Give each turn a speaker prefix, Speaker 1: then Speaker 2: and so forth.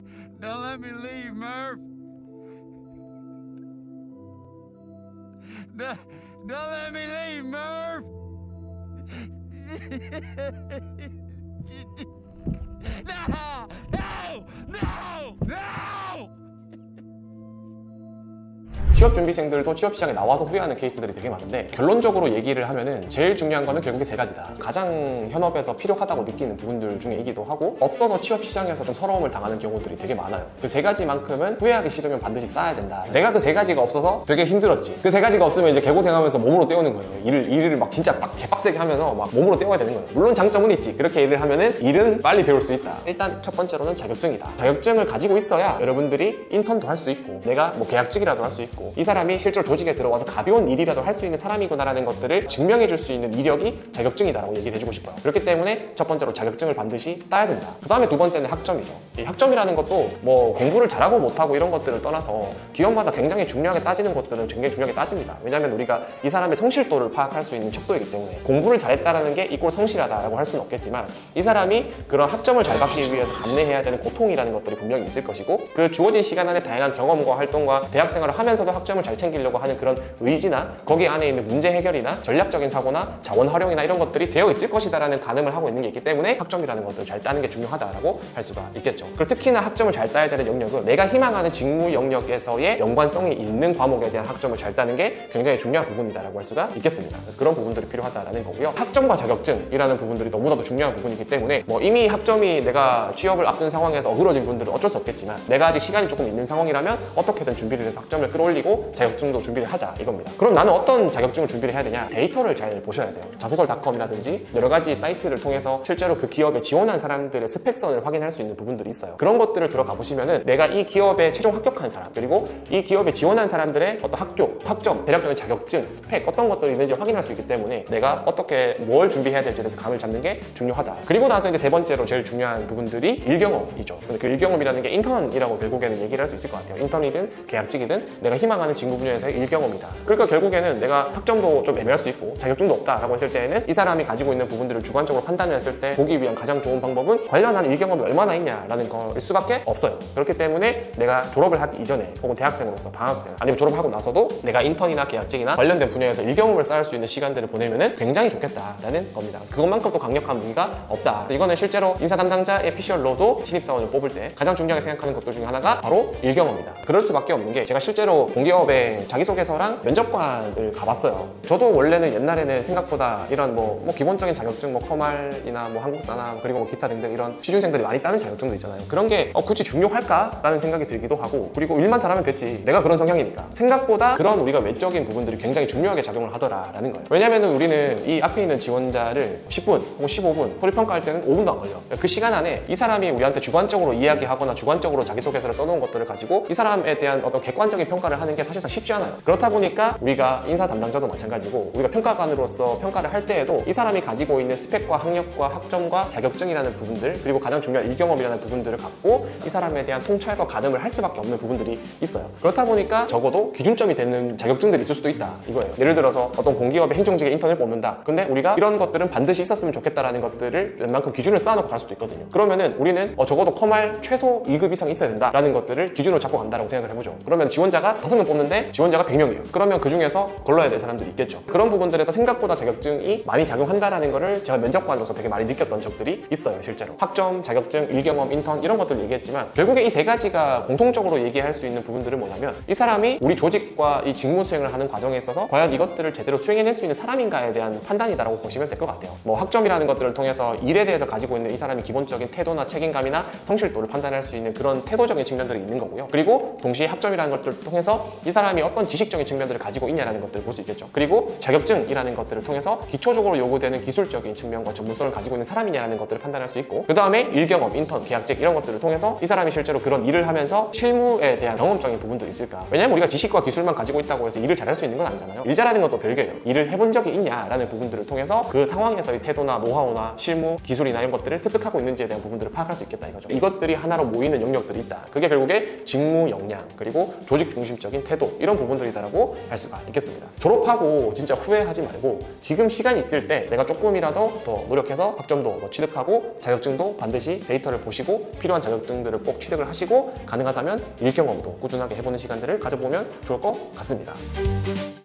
Speaker 1: Don't let me leave, Murph. Don't let me leave, Murph. No! No! No! No!
Speaker 2: 취업준비생들도 취업시장에 나와서 후회하는 케이스들이 되게 많은데, 결론적으로 얘기를 하면은 제일 중요한 거는 결국에 세 가지다. 가장 현업에서 필요하다고 느끼는 부분들 중에이기도 하고, 없어서 취업시장에서 좀 서러움을 당하는 경우들이 되게 많아요. 그 세 가지만큼은 후회하기 싫으면 반드시 쌓아야 된다. 내가 그 세 가지가 없어서 되게 힘들었지. 그 세 가지가 없으면 이제 개고생하면서 몸으로 때우는 거예요. 일을 막 진짜 막 개빡세게 하면서 막 몸으로 때워야 되는 거예요. 물론 장점은 있지. 그렇게 일을 하면은 일은 빨리 배울 수 있다. 일단 첫 번째로는 자격증이다. 자격증을 가지고 있어야 여러분들이 인턴도 할 수 있고, 내가 뭐 계약직이라도 할 수 있고, 이 사람이 실제로 조직에 들어와서 가벼운 일이라도 할 수 있는 사람이구나라는 것들을 증명해 줄 수 있는 이력이 자격증이다라고 얘기를 해주고 싶어요. 그렇기 때문에 첫 번째로 자격증을 반드시 따야 된다. 그 다음에 두 번째는 학점이죠. 이 학점이라는 것도 뭐 공부를 잘하고 못하고 이런 것들을 떠나서 기업마다 굉장히 중요하게 따지는 것들은 굉장히 중요하게 따집니다. 왜냐하면 우리가 이 사람의 성실도를 파악할 수 있는 척도이기 때문에, 공부를 잘했다는 게 이꼴 성실하다라고 할 수는 없겠지만, 이 사람이 그런 학점을 잘 받기 위해서 감내해야 되는 고통이라는 것들이 분명히 있을 것이고, 그 주어진 시간 안에 다양한 경험과 활동과 대학 생활을 하면서도 학점을 잘 챙기려고 하는 그런 의지나 거기 안에 있는 문제 해결이나 전략적인 사고나 자원 활용이나 이런 것들이 되어 있을 것이다라는 가늠을 하고 있는 게 있기 때문에 학점이라는 것들을 잘 따는 게 중요하다라고 할 수가 있겠죠. 그리고 특히나 학점을 잘 따야 되는 영역은 내가 희망하는 직무 영역에서의 연관성이 있는 과목에 대한 학점을 잘 따는 게 굉장히 중요한 부분이다라고 할 수가 있겠습니다. 그래서 그런 부분들이 필요하다라는 거고요. 학점과 자격증이라는 부분들이 너무나도 중요한 부분이기 때문에, 뭐 이미 학점이 내가 취업을 앞둔 상황에서 어그러진 분들은 어쩔 수 없겠지만, 내가 아직 시간이 조금 있는 상황이라면 어떻게든 준비를 해서 학점을 끌어올리고 자격증도 준비를 하자 이겁니다. 그럼 나는 어떤 자격증을 준비를 해야 되냐? 데이터를 잘 보셔야 돼요. 자소설닷컴이라든지 여러 가지 사이트를 통해서 실제로 그 기업에 지원한 사람들의 스펙선을 확인할 수 있는 부분들이 있어요. 그런 것들을 들어가 보시면은 내가 이 기업에 최종 합격한 사람, 그리고 이 기업에 지원한 사람들의 어떤 학교, 학점, 대략적인 자격증, 스펙 어떤 것들이 있는지 확인할 수 있기 때문에 내가 어떻게 뭘 준비해야 될지에 대해서 감을 잡는 게 중요하다. 그리고 나서 이제 세 번째로 제일 중요한 부분들이 일경험이죠. 근데 그 일경험이라는 게 인턴이라고 결국에는 얘기를 할 수 있을 것 같아요. 인턴이든 계약직이든 내가 희망하는 직무 분야에서의 일경험이다. 그러니까 결국에는 내가 학점도 좀 애매할 수도 있고 자격증도 없다라고 했을 때에는 이 사람이 가지고 있는 부분들을 주관적으로 판단을 했을 때 보기 위한 가장 좋은 방법은 관련한 일경험이 얼마나 있냐라는 거일 수밖에 없어요. 그렇기 때문에 내가 졸업을 하기 이전에 혹은 대학생으로서 방학 때 아니면 졸업하고 나서도 내가 인턴이나 계약직이나 관련된 분야에서 일경험을 쌓을 수 있는 시간들을 보내면은 굉장히 좋겠다라는 겁니다. 그래서 그것만큼 또 강력한 무기가 없다. 이거는 실제로 인사 담당자의 피셜로도 신입사원을 뽑을 때 가장 중요하게 생각하는 것들 중에 하나가 바로 일경험이다. 그럴 수밖에 없는 게, 제가 실제로 공기업에 자기소개서랑 면접관을 가봤어요. 저도 원래는 옛날에는 생각보다 이런 뭐 기본적인 자격증, 뭐 커말이나 뭐 한국사나 그리고 뭐 기타 등등 이런 취준생들이 많이 따는 자격증도 있잖아요. 그런 게 굳이 중요할까라는 생각이 들기도 하고, 그리고 일만 잘하면 됐지, 내가 그런 성향이니까. 생각보다 그런 우리가 외적인 부분들이 굉장히 중요하게 작용을 하더라라는 거예요. 왜냐면은 우리는 이 앞에 있는 지원자를 10분 혹은 15분 소리 평가할 때는 5분도 안 걸려. 그 시간 안에 이 사람이 우리한테 주관적으로 이야기하거나 주관적으로 자기소개서를 써놓은 것들을 가지고 이 사람에 대한 어떤 객관적인 평가를 하는 게 사실상 쉽지 않아요. 그렇다 보니까 우리가 인사 담당자도 마찬가지고, 우리가 평가관으로서 평가를 할 때에도 이 사람이 가지고 있는 스펙과 학력과 학점과 자격증이라는 부분들, 그리고 가장 중요한 일경험이라는 부분들을 갖고 이 사람에 대한 통찰과 가늠을 할 수밖에 없는 부분들이 있어요. 그렇다 보니까 적어도 기준점이 되는 자격증들이 있을 수도 있다 이거예요. 예를 들어서 어떤 공기업의 행정직의 인턴을 뽑는다. 근데 우리가 이런 것들은 반드시 있었으면 좋겠다라는 것들을 웬만큼 기준을 쌓아놓고 갈 수도 있거든요. 그러면은 우리는 적어도 커말 최소 2급 이상 있어야 된다라는 것들을 기준으로 잡고 간다라고 생각을 해보죠. 그러면 지원자가 5명 뽑는데 지원자가 100명이에요. 그러면 그 중에서 걸러야 될 사람들이 있겠죠. 그런 부분들에서 생각보다 자격증이 많이 작용한다라는 거를 제가 면접관으로서 되게 많이 느꼈던 적들이 있어요. 실제로 학점, 자격증, 일경험, 인턴 이런 것들 얘기했지만, 결국에 이 세 가지가 공통적으로 얘기할 수 있는 부분들은 뭐냐면, 이 사람이 우리 조직과 이 직무 수행을 하는 과정에 있어서 과연 이것들을 제대로 수행해낼 수 있는 사람인가에 대한 판단이다라고 보시면 될 것 같아요. 뭐 학점이라는 것들을 통해서 일에 대해서 가지고 있는 이 사람이 기본적인 태도나 책임감이나 성실도를 판단할 수 있는 그런 태도적인 측면들이 있는 거고요. 그리고 동시에 학점이라는 것들을 통해서 이 사람이 어떤 지식적인 측면들을 가지고 있냐라는 것들을 볼 수 있겠죠. 그리고 자격증이라는 것들을 통해서 기초적으로 요구되는 기술적인 측면과 전문성을 가지고 있는 사람이냐라는 것들을 판단할 수 있고, 그 다음에 일경험, 인턴, 계약직 이런 것들을 통해서 이 사람이 실제로 그런 일을 하면서 실무에 대한 경험적인 부분들이 있을까. 왜냐면 우리가 지식과 기술만 가지고 있다고 해서 일을 잘할 수 있는 건 아니잖아요. 일 잘하는 것도 별개예요. 일을 해본 적이 있냐라는 부분들을 통해서 그 상황에서의 태도나 노하우나 실무, 기술이나 이런 것들을 습득하고 있는지에 대한 부분들을 파악할 수 있겠다 이거죠. 이것들이 하나로 모이는 영역들이 있다. 그게 결국에 직무 역량, 그리고 조직 중심적인 태도 이런 부분들이다라고 할 수가 있겠습니다. 졸업하고 진짜 후회하지 말고 지금 시간이 있을 때 내가 조금이라도 더 노력해서 학점도 더 취득하고 자격증도 반드시 데이터를 보시고 필요한 자격증들을 꼭 취득을 하시고 가능하다면 일 경험도 꾸준하게 해보는 시간들을 가져보면 좋을 것 같습니다.